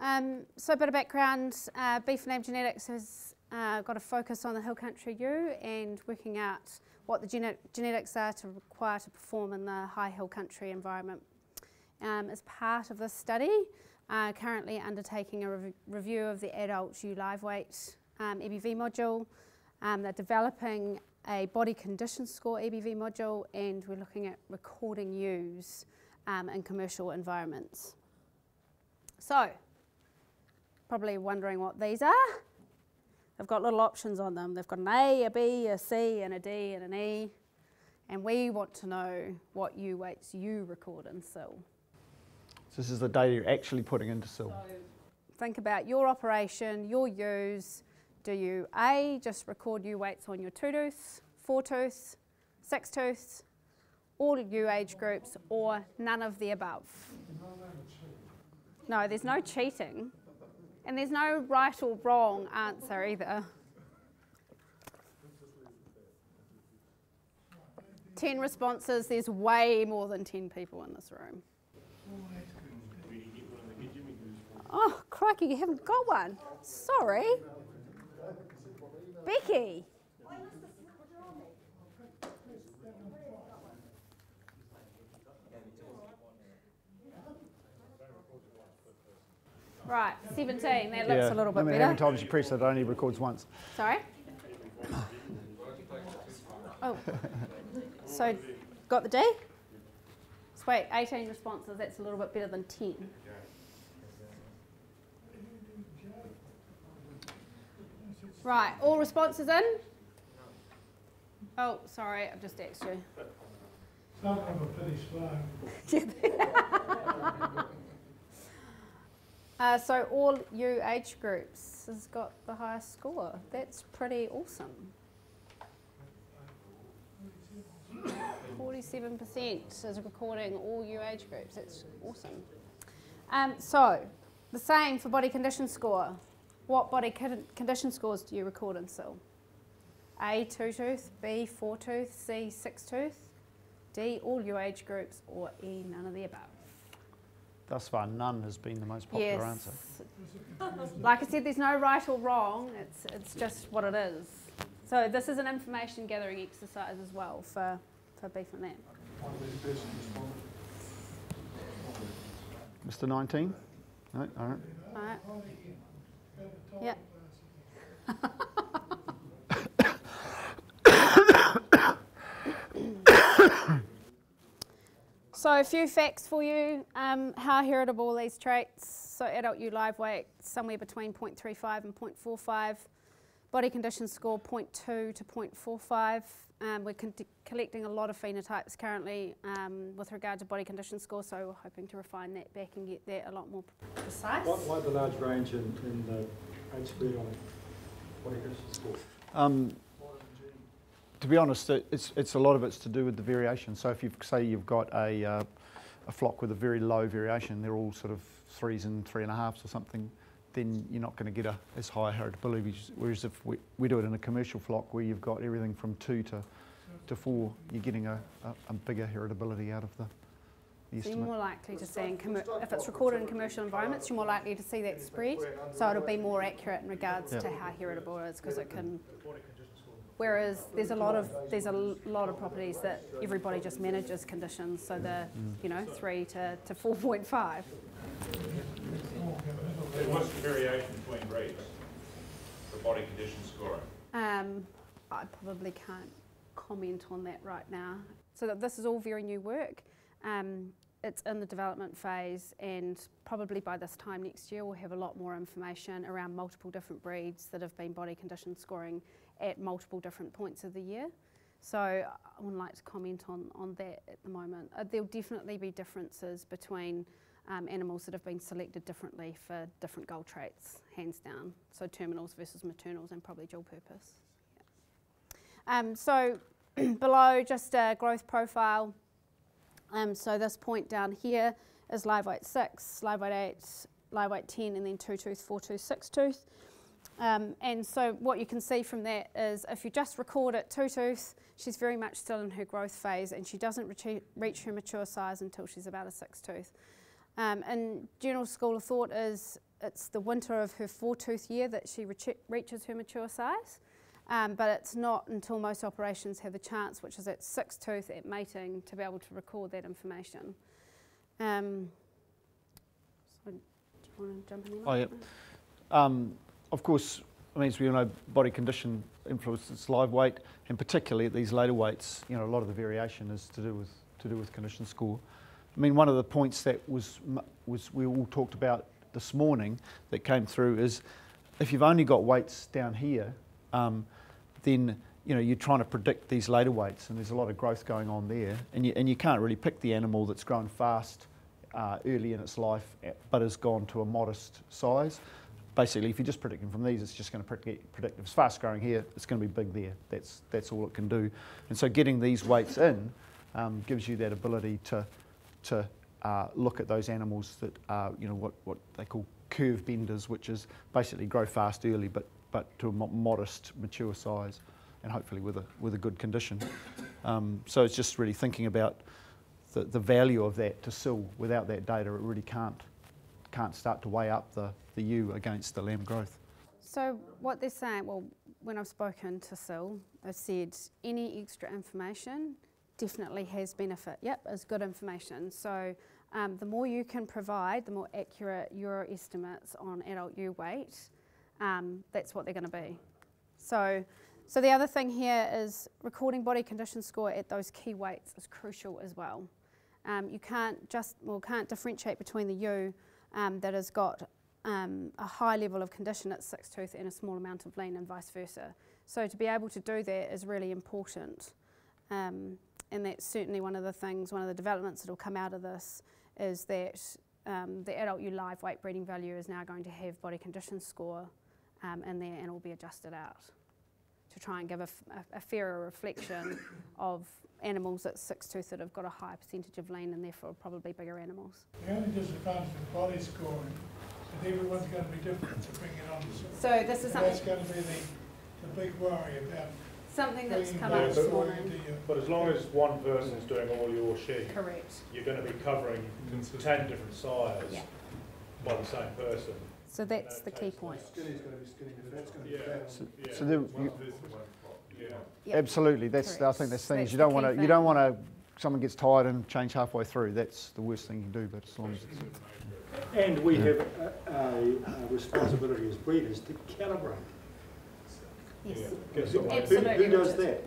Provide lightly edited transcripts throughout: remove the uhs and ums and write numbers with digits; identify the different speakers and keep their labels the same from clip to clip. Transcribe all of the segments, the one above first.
Speaker 1: So a bit of background, beef and lamb genetics has got a focus on the hill country ewe and working out what the genetics are required to perform in the high hill country environment. As part of this study, currently undertaking a review of the adult ewe live weight EBV module. They're developing a body condition score EBV module, and we're looking at recording ewes in commercial environments. So, probably wondering what these are. They've got little options on them. They've got an A, a B, a C, and a D, and an E. And we want to know what ewe weights you record in SIL.
Speaker 2: So this is the data you're actually putting into SIL.
Speaker 1: So think about your operation, your ewes. Do you A, just record ewe weights on your 2 tooths, 4 tooths, 6 tooths, all ewe age groups, or none of the above? No, there's no cheating. And there's no right or wrong answer either. 10 responses, there's way more than 10 people in this room. Oh, crikey, you haven't got one. Sorry. Becky. Right, 17, that looks a little bit better.
Speaker 2: How many times you press it only records once.
Speaker 1: Sorry? Oh, so got the D? Sweet, 18 responses, that's a little bit better than 10. Right, all responses in? Oh, sorry, I've just asked you.
Speaker 3: Some of them are pretty slow.
Speaker 1: So all ewe age groups has got the highest score. That's pretty awesome. 47% is recording all ewe age groups. That's awesome. So the same for body condition score. What body condition scores do you record in SIL? A, 2 tooth, B, 4 tooth, C, 6 tooth, D, all ewe age groups, or E, none of the above.
Speaker 2: Thus far, none has been the most popular answer.
Speaker 1: Like I said, there's no right or wrong, it's just what it is. So this is an information gathering exercise as well for beef and lamb.
Speaker 2: Mr. 19? No, all right.
Speaker 1: All right. Yep. So a few facts for you, how heritable these traits. So adult ewe live weight, somewhere between 0.35 and 0.45. Body condition score, 0.2 to 0.45. We're collecting a lot of phenotypes currently with regard to body condition score, so we're hoping to refine that back and get that a lot more precise.
Speaker 4: Why the large range in the age spread on body condition score?
Speaker 2: To be honest, it's a lot of it's to do with the variation. So if you've got a flock with a very low variation, they're all sort of 3s and 3.5s or something, then you're not going to get as high heritability. Whereas if we do it in a commercial flock where you've got everything from 2 to 4, you're getting a bigger heritability out of the estimate.
Speaker 1: So you're more likely to see, if it's recorded in commercial environments, you're more likely to see that spread. So it'll be more accurate in regards to how heritable it is, because it can. Whereas there's a lot of properties that everybody just manages conditions, so they're 3 to 4.5.
Speaker 5: What's the variation between breeds for body condition scoring?
Speaker 1: I probably can't comment on that right now. So this is all very new work. It's in the development phase, and probably by this time next year we'll have a lot more information around multiple different breeds that have been body condition scoring at multiple different points of the year. So I wouldn't like to comment on that at the moment. There'll definitely be differences between animals that have been selected differently for different goal traits, hands down. So terminals versus maternals, and probably dual purpose. Yeah. So below, just a growth profile. So this point down here is live weight 6, live weight 8, live weight 10, and then 2 tooth, 4 tooth, 6 tooth. And so what you can see from that is if you just record at 2 tooth, she's very much still in her growth phase, and she doesn't reach her mature size until she's about a 6 tooth. And general school of thought is it's the winter of her 4-tooth year that she reaches her mature size, but it's not until most operations have the chance, which is at 6-tooth at mating, to be able to record that information. So do you want to jump in there?
Speaker 2: Oh, yeah. Of course, I mean, as we all know, body condition influences live weight, and particularly at these later weights, you know, a lot of the variation is to do with condition score. I mean, one of the points that was we all talked about this morning that came through is if you've only got weights down here, then you know you're trying to predict these later weights, and there's a lot of growth going on there, and you can't really pick the animal that's grown fast early in its life, but has gone to a modest size. Basically, if you're just predicting from these, it's just going to predict if it's fast growing here, it's going to be big there. That's all it can do. And so getting these weights in gives you that ability to look at those animals that are, you know, what they call curve benders, which is basically grow fast early, but to a modest mature size, and hopefully with a good condition. So it's just really thinking about the value of that to SIL. Without that data, it really can't start to weigh up the ewe against the lamb growth.
Speaker 1: So what they're saying, well, when I've spoken to SIL, I've said any extra information definitely has benefit. Yep, is good information. So the more you can provide, the more accurate your estimates on adult ewe weight, that's what they're going to be. So the other thing here is recording body condition score at those key weights is crucial as well. You can't differentiate between the ewe that has got a high level of condition at 6-tooth and a small amount of lean, and vice versa. So to be able to do that is really important. And that's certainly one of the developments that will come out of this is that the adult ewe live weight breeding value is now going to have body condition score in there, and it will be adjusted out to try and give a fairer reflection of animals at 6-tooth that have got a higher percentage of lean and therefore probably bigger animals.
Speaker 3: The only disadvantage of body scoring is everyone's going to be different to bring it on.
Speaker 1: So this is something
Speaker 3: that's going to be the big worry about
Speaker 1: something that's come
Speaker 3: bringing
Speaker 1: up this morning.
Speaker 4: But as long as one person's doing all your sheep,
Speaker 1: Correct.
Speaker 4: you're going to be covering 10 different sires
Speaker 1: Yeah.
Speaker 4: by the same person.
Speaker 1: So that's the key point.
Speaker 3: Skinny's going to be skinny, the fat's going to be fat.
Speaker 2: So there,
Speaker 1: Yep.
Speaker 2: absolutely, that's
Speaker 1: Correct.
Speaker 2: I think that's the thing
Speaker 1: That's
Speaker 2: is
Speaker 1: the
Speaker 2: you
Speaker 1: key
Speaker 2: don't
Speaker 1: thing.
Speaker 2: want to someone gets tired and change halfway through. That's the worst thing you can do. But as long as it's,
Speaker 6: And we have a responsibility as breeders to calibrate.
Speaker 1: Yes.
Speaker 6: Who does that?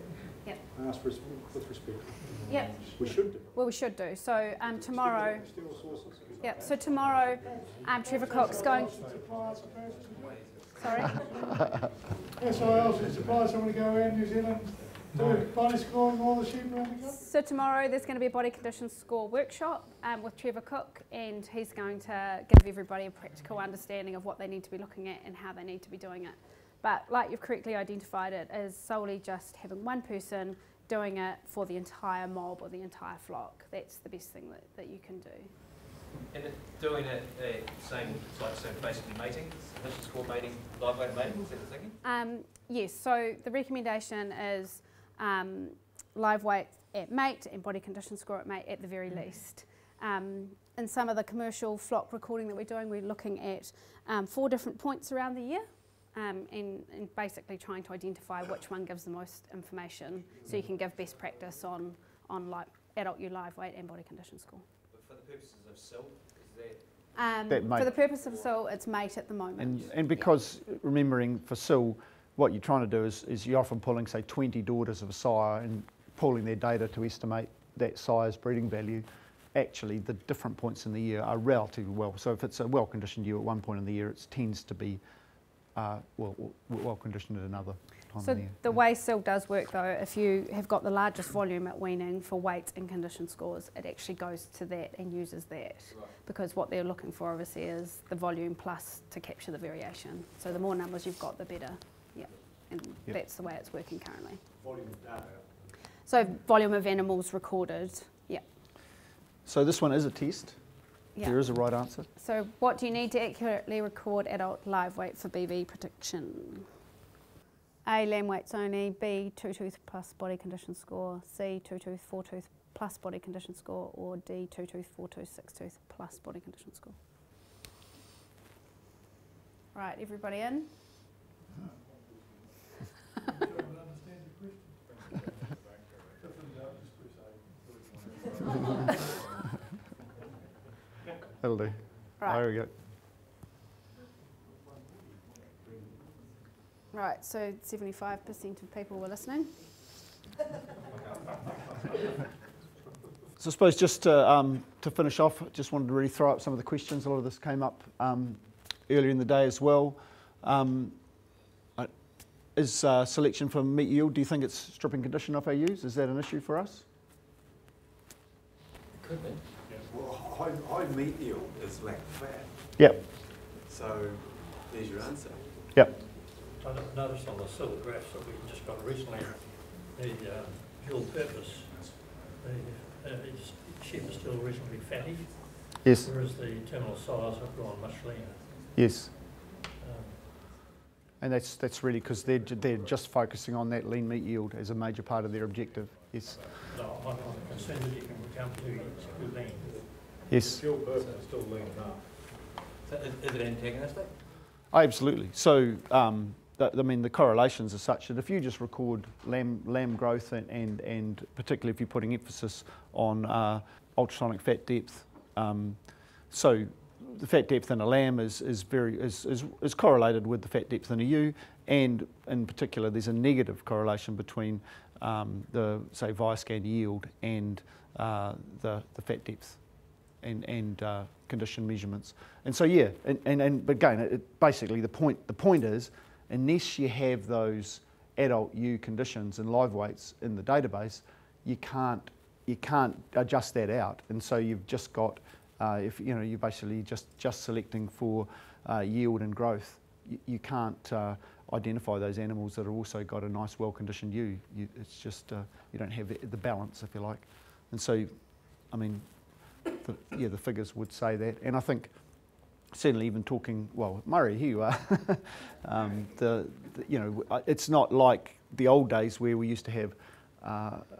Speaker 1: Yep.
Speaker 6: I ask with respect.
Speaker 1: Yep.
Speaker 6: We should do.
Speaker 1: Well, we should do. So tomorrow.
Speaker 6: Still sources.
Speaker 1: Yep. So tomorrow, Trevor Cook's going. Sorry.
Speaker 3: That's why I was surprised someone to go around New Zealand do body scoring all the sheep around the country.
Speaker 1: So tomorrow there's going to be a body condition score workshop with Trevor Cook, and he's going to give everybody a practical understanding of what they need to be looking at and how they need to be doing it. But like you've correctly identified, it is solely just having one person doing it for the entire mob or the entire flock. That's the best thing that you can do.
Speaker 7: And doing it basically mating, condition score mating, live weight mating, is that the thinking?
Speaker 1: Yes, so the recommendation is live weight at mate and body condition score at mate at the very least. In some of the commercial flock recording that we're doing, we're looking at 4 different points around the year and basically trying to identify which one gives the most information so you can give best practice on adult ewe live weight and body condition score.
Speaker 7: But for the purposes of SIL, is that?
Speaker 2: that mate.
Speaker 1: For the purpose of SIL, it's mate at the moment.
Speaker 2: And because remembering for SIL, what you're trying to do is you're often pulling say 20 daughters of a sire and pulling their data to estimate that sire's breeding value. Actually, the different points in the year are relatively well. So if it's a well-conditioned ewe at one point in the year, it tends to be well-conditioned at another time
Speaker 1: So
Speaker 2: of the year.
Speaker 1: the way SIL does work though, if you have got the largest volume at weaning for weight and condition scores, it actually goes to that and uses that.
Speaker 7: Right.
Speaker 1: Because what they're looking for obviously is the volume plus to capture the variation. So the more numbers you've got, the better. Yeah, and that's the way it's working currently.
Speaker 6: Volume of data.
Speaker 1: So volume of animals recorded, yeah.
Speaker 2: So this one is a test.
Speaker 1: Yeah.
Speaker 2: There is a right answer.
Speaker 1: So what do you need to accurately record adult live weight for BV prediction? A, lamb weights only. B, 2-tooth plus body condition score. C, 2-tooth, 4-tooth plus body condition score. Or D, 2-tooth, 4-tooth, 6-tooth plus body condition score. Right, everybody in?
Speaker 2: That'll do.
Speaker 1: Right.
Speaker 2: There we go.
Speaker 1: Right, so 75% of people were listening.
Speaker 2: So I suppose just to finish off, just wanted to really throw up some of the questions. A lot of this came up earlier in the day as well. Is selection for meat yield, do you think it's stripping condition off our ewes? Is that an issue for us?
Speaker 7: Could be.
Speaker 8: Well, high meat yield is lack of fat.
Speaker 2: Yep.
Speaker 8: So there's your answer.
Speaker 2: Yep.
Speaker 6: I noticed on the silver graphs that we just got recently, the dual purpose, the sheep are still reasonably fatty.
Speaker 2: Yes.
Speaker 6: Whereas the terminal size have gone much leaner.
Speaker 2: Yes. And that's really because they're just focusing on that lean meat yield as a major part of their objective. Yes.
Speaker 6: No, I'm concerned that you can come to lean.
Speaker 2: Yes.
Speaker 4: Dual purpose is still lean enough.
Speaker 7: So is it antagonistic?
Speaker 2: Oh, absolutely. So, I mean, the correlations are such that if you just record lamb growth and particularly if you're putting emphasis on ultrasonic fat depth, so the fat depth in a lamb is correlated with the fat depth in a ewe, and in particular there's a negative correlation between the say Viascan yield and the fat depth and condition measurements. And so yeah, but again, basically the point is, unless you have those adult ewe conditions and live weights in the database, you can't adjust that out, and so you've just got if you know you're basically just selecting for yield and growth, you can't identify those animals that have also got a nice well-conditioned ewe. It's just you don't have the balance, if you like, and so I mean, the figures would say that, and I think certainly even talking, well, Murray, here you are. You know, it's not like the old days where we used to have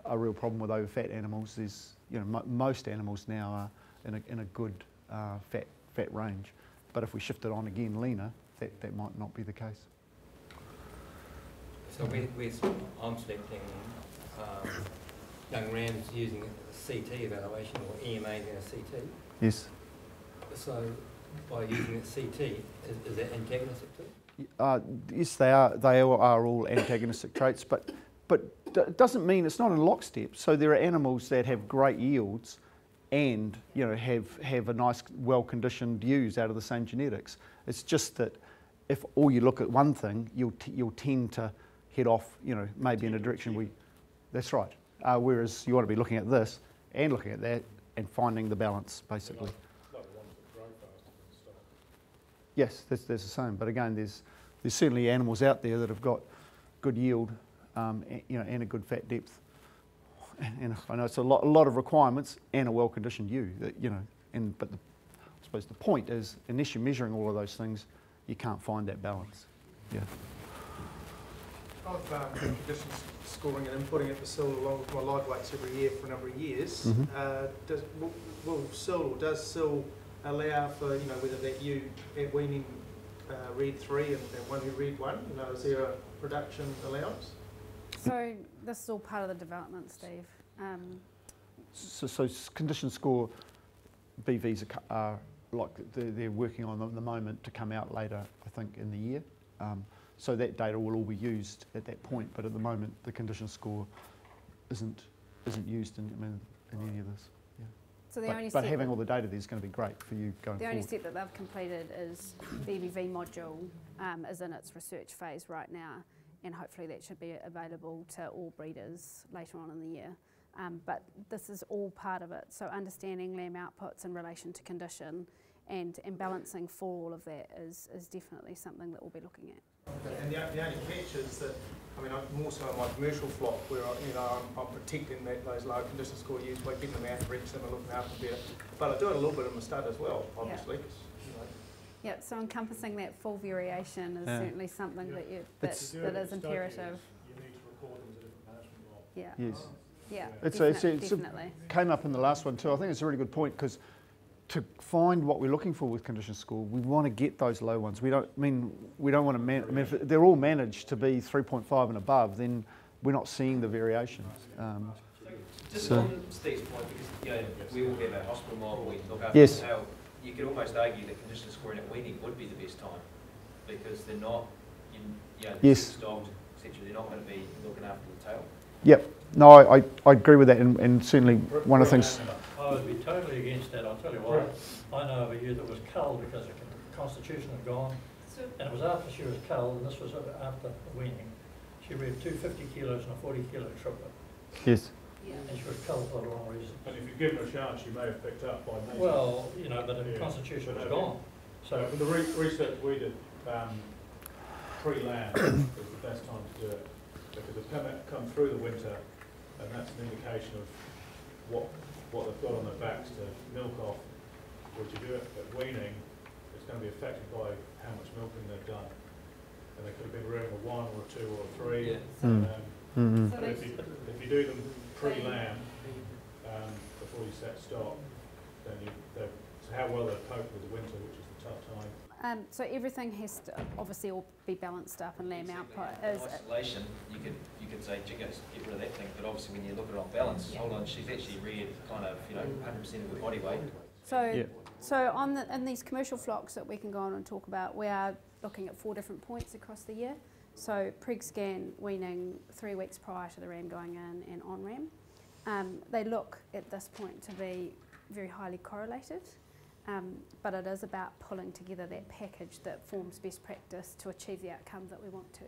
Speaker 2: a real problem with overfat animals. There's, you know, most animals now are in a good fat range, but if we shift it on again leaner, that might not be the case.
Speaker 7: So I'm selecting young rams using a CT evaluation or EMA and a CT.
Speaker 2: Yes.
Speaker 7: So by using a CT, is that antagonistic too?
Speaker 2: Yes, they are. They are all antagonistic traits, but it doesn't mean it's not in lockstep. So there are animals that have great yields, and you know have a nice, well-conditioned ewes out of the same genetics. It's just that if all you look at one thing, you'll tend to head off, you know, maybe in a direction we. That's right. Whereas you want to be looking at this and looking at that and finding the balance, basically. Yes, that's the same. But again, there's certainly animals out there that have got good yield, you know, and a good fat depth. And I know it's a lot of requirements and a well-conditioned ewe, you know. But I suppose the point is, unless you're measuring all of those things, you can't find that balance. Yeah.
Speaker 9: I've been condition scoring and inputting at the SIL along with my live weights every year for a number of years. Does SIL allow for, you know, whether that you at weaning read 3 and one who read 1? You know, is there a production allowance?
Speaker 1: So this is all part of the development, Steve.
Speaker 2: So condition score BVs are like they're working on them at the moment to come out later, I think, in the year. So that data will all be used at that point, but at the moment the condition score isn't used in any of this. Yeah.
Speaker 1: So
Speaker 2: but having all the data there is going to be great for you going forward.
Speaker 1: The only step that they've completed is the EBV module is in its research phase right now, and hopefully that should be available to all breeders later on in the year. But this is all part of it, so understanding lamb outputs in relation to condition and balancing for all of that is definitely something that we'll be looking at.
Speaker 9: Okay. And the only catch is that, I mean, I'm more so in my commercial flock where I'm protecting those low condition score ewes by getting them out and reach them and looking after them better. But I do it a little bit in my stud as well, obviously.
Speaker 1: Yeah. Yeah, so encompassing that full variation is certainly something that is imperative.
Speaker 4: You need to record them as a different management role.
Speaker 1: Yeah.
Speaker 2: Yes.
Speaker 1: Yeah.
Speaker 2: It
Speaker 1: definitely.
Speaker 2: came up in the last one too. I think it's a really good point because to find what we're looking for with condition score, we want to get those low ones. We don't want to if they're all managed to be 3.5 and above, then we're not seeing the variations.
Speaker 7: Just on Steve's point, because we all have our hospital model, we look after
Speaker 2: yes.
Speaker 7: how you could almost argue that condition scoring at weaning would be the best time, because they're not,
Speaker 2: yes.
Speaker 7: dogs, etc. They're not going to be looking after the tail.
Speaker 2: Yep. No, I agree with that, and certainly one of the things.
Speaker 6: I would be totally against that. I'll tell you why. I know of a ewe that was culled because the constitution had gone, and it was after she was culled, and this was after weaning. She reared 250 kilos and a 40 kilo triplet.
Speaker 2: Yes.
Speaker 6: And she was culled for the wrong reason.
Speaker 4: And if you give her a chance, she may have picked up by nature.
Speaker 6: Well, but the constitution was gone. So
Speaker 4: from the research we did, pre-lamb is the best time to do it, because they've come through the winter, and that's an indication of what they've got on their backs to milk off. Would you do it at weaning, it's going to be affected by how much milking they've done. And they could have been rearing a 1 or a 2 or a 3.
Speaker 2: Yeah.
Speaker 4: But if you do them pre-lamb, before you set stock, then so how well they cope with the winter, which is the tough time.
Speaker 1: So everything has to obviously all be balanced up, and lamb output is...
Speaker 7: Isolation, you could say, get rid of that thing, but obviously when you look at it on balance, hold on, she's actually reared kind of, 100% of her body weight.
Speaker 1: So in these commercial flocks that we can go on and talk about, we are looking at 4 different points across the year. So preg scan weaning 3 weeks prior to the ram going in and on ram. They look at this point to be very highly correlated. But it is about pulling together that package that forms best practice to achieve the outcome that we want to.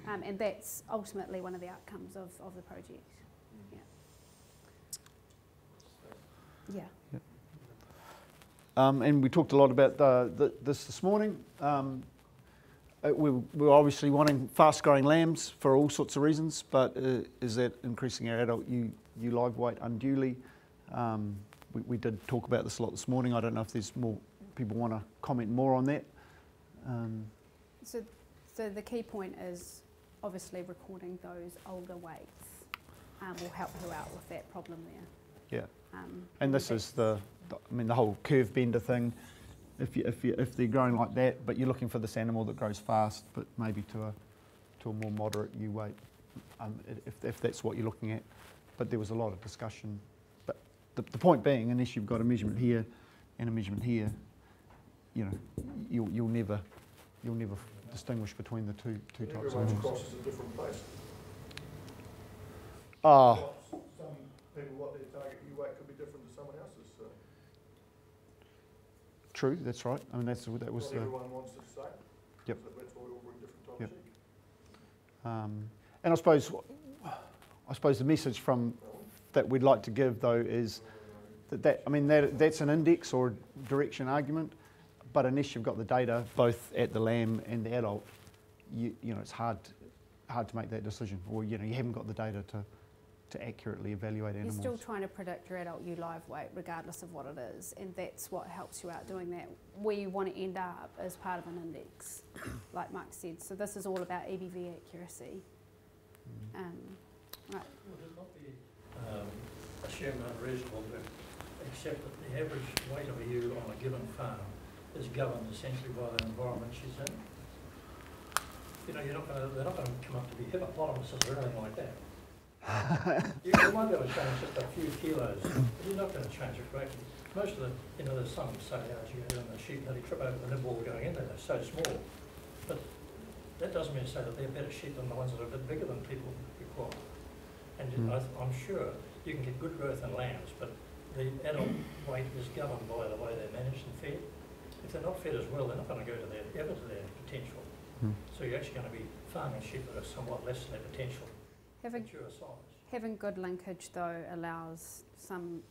Speaker 1: And that's ultimately one of the outcomes of the project. Yeah.
Speaker 2: And we talked a lot about this morning. We're obviously wanting fast-growing lambs for all sorts of reasons, but is that increasing our adult ewe live weight unduly? We did talk about this a lot this morning. I don't know if there's more people want to comment more on that.
Speaker 1: So the key point is obviously recording those older weights will help you out with that problem there.
Speaker 2: Yeah. And this is the whole curve bender thing. If they're growing like that, but you're looking for this animal that grows fast, but maybe to a more moderate ewe weight, if that's what you're looking at. But there was a lot of discussion. The point being, unless you've got a measurement here and a measurement here, you'll never distinguish between the two types of animals.
Speaker 3: Crosses a different place.
Speaker 2: Some
Speaker 3: people, what their target ewe weight could be different to someone else's.
Speaker 2: True, that's right. I mean, that was the.
Speaker 3: Everyone wants the same.
Speaker 2: Yep.
Speaker 3: So that's why we all bring different types of sheep.
Speaker 2: And I suppose the message that we'd like to give though is that's an index or a direction argument, but unless you've got the data both at the lamb and the adult, it's hard to make that decision, or you haven't got the data to accurately evaluate animals.
Speaker 1: You're still trying to predict your adult ewe live weight regardless of what it is, and that's what helps you out doing that. Where you want to end up as part of an index, like Mark said. So this is all about EBV accuracy. Right.
Speaker 6: Would it not be assumed unreasonable to accept that the average weight of a ewe on a given farm is governed essentially by the environment she's in? They're not going to come up to be hippopotamuses or anything like that. You might be able to change just a few kilos, but you're not going to change it greatly. Most of there's some say, you go down the sheep and they trip over the nib wall going in there, they're so small. But that doesn't mean to say that they're better sheep than the ones that are a bit bigger than people require. And I'm sure you can get good growth in lambs, but the adult weight is governed by the way they're managed and fed. If they're not fed as well, they're not going to go to their potential. So you're actually going to be farming sheep that are somewhat less than their potential.
Speaker 1: Having good linkage though allows some,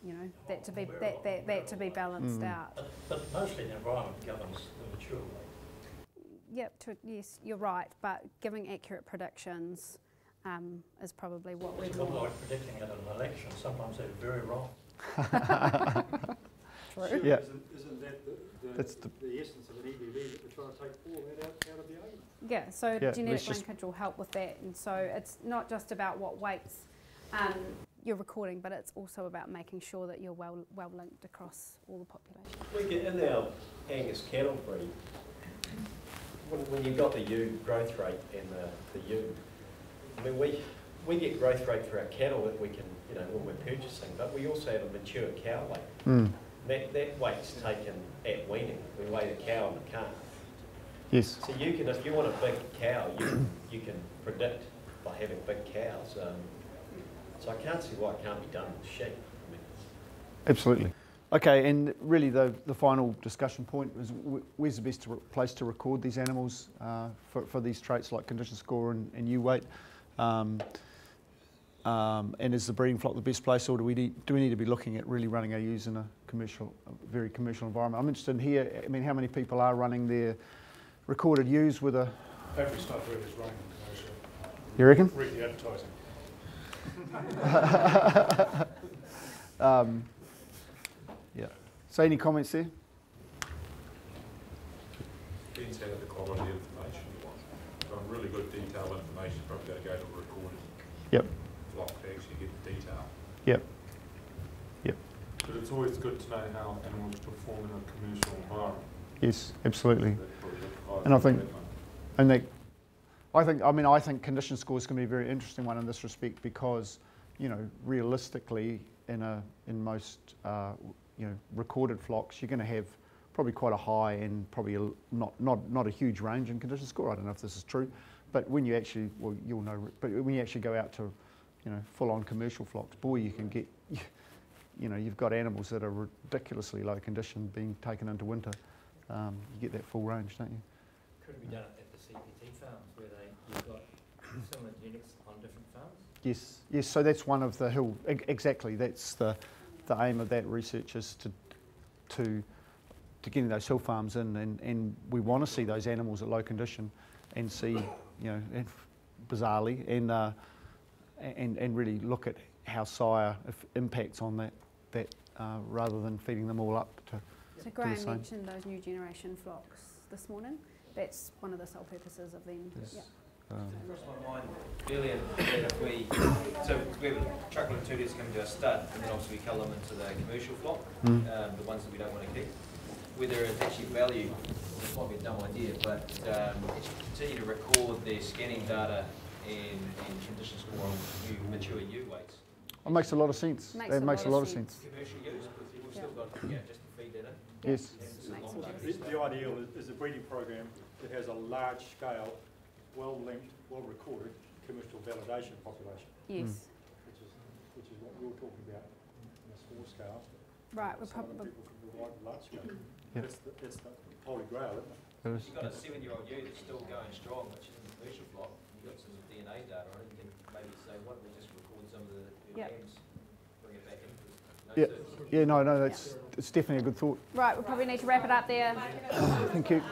Speaker 1: that to be balanced out.
Speaker 6: But mostly the environment governs the mature weight.
Speaker 1: Yep, yes, you're right. But giving accurate predictions is probably what we want.
Speaker 6: It's not like predicting at an election. Sometimes they're very wrong.
Speaker 1: True.
Speaker 2: Yeah.
Speaker 4: Isn't that the essence of an EBV that we're trying to take all that out of the argument?
Speaker 1: Yeah, so genetic linkage will help with that, and so it's not just about what weights you're recording, but it's also about making sure that you're well linked across all the population.
Speaker 10: We get in our Angus cattle breed, when you've got the ewe growth rate and the ewe, I mean, we get growth rate for our cattle that we can, you know, when we're purchasing, but we also have a mature cow weight. That weight's taken at weaning. We weigh the cow and the calf.
Speaker 2: Yes.
Speaker 10: So you can, if you want a big cow, you can predict by having big cows. So I can't see why it can't be done with sheep. I mean,
Speaker 2: Absolutely. Okay, and really the final discussion point is where's the best place to record these animals for these traits like condition score and ewe weight? And is the breeding flock the best place, or do we need to be looking at really running our ewes in a very commercial environment? I'm interested in here, I mean, how many people are running their recorded ewes with a...
Speaker 4: Every stuff really is running commercial.
Speaker 2: You reckon?
Speaker 4: Read the advertising.
Speaker 2: Yeah. So any comments there?
Speaker 5: Depends how the quality of information you want. So really good detailed information, probably got to go to a recorded flock to actually get the detail.
Speaker 2: Yep.
Speaker 11: But it's always good to know how animals perform in a commercial environment.
Speaker 2: Yes, absolutely. And I think condition score is going to be a very interesting one in this respect because, you know, realistically, in most recorded flocks, you're going to have probably quite a high and probably not a huge range in condition score. I don't know if this is true, but when you actually, well, you'll know. But when you actually go out to, you know, full-on commercial flocks, boy, you can get, you know, you've got animals that are ridiculously low condition being taken into winter. You get that full range, don't you?
Speaker 6: Could it be done at the CPT farms where you've got similar genetics on different farms?
Speaker 2: Yes. So that's one of the exactly. That's the aim of that research is to getting those hill farms in, and we want to see those animals at low condition, and see, you know, bizarrely, and really look at how sire impacts on that rather than feeding them all up to.
Speaker 1: So Graham mentioned those new generation flocks this morning. That's one of the sole purposes of them.
Speaker 2: Yes.
Speaker 1: Yeah.
Speaker 7: Crossed my mind earlier that if we have a truckload of tooties coming to our stud, and then obviously we cull them into the commercial flock, the ones that we don't want to keep. Whether it's actually value, this might be a dumb idea, but actually continue to record their scanning data and condition score on new mature ewe weights.
Speaker 2: It makes a lot of sense. It makes a lot of sense.
Speaker 7: Commercial ewes, because we've still got just to feed that in.
Speaker 2: Yes.
Speaker 11: The ideal is a breeding program that has a large scale, well linked, well recorded commercial validation population.
Speaker 1: Yes.
Speaker 11: Which is what we were talking about in a small scale.
Speaker 1: Right, we're
Speaker 11: Some
Speaker 1: probably.
Speaker 11: people can provide large scale.
Speaker 2: Yep.
Speaker 11: It's the holy grail, isn't it?
Speaker 7: You've got a 7-year-old ewe that's still going strong, which is in the commercial flock. You've got some DNA data on it. You can maybe say, why don't we just record some of the lambs, bring it back in.
Speaker 2: Yeah, no, it's definitely a good thought.
Speaker 1: Right, we probably need to wrap it up there.
Speaker 2: Thank you.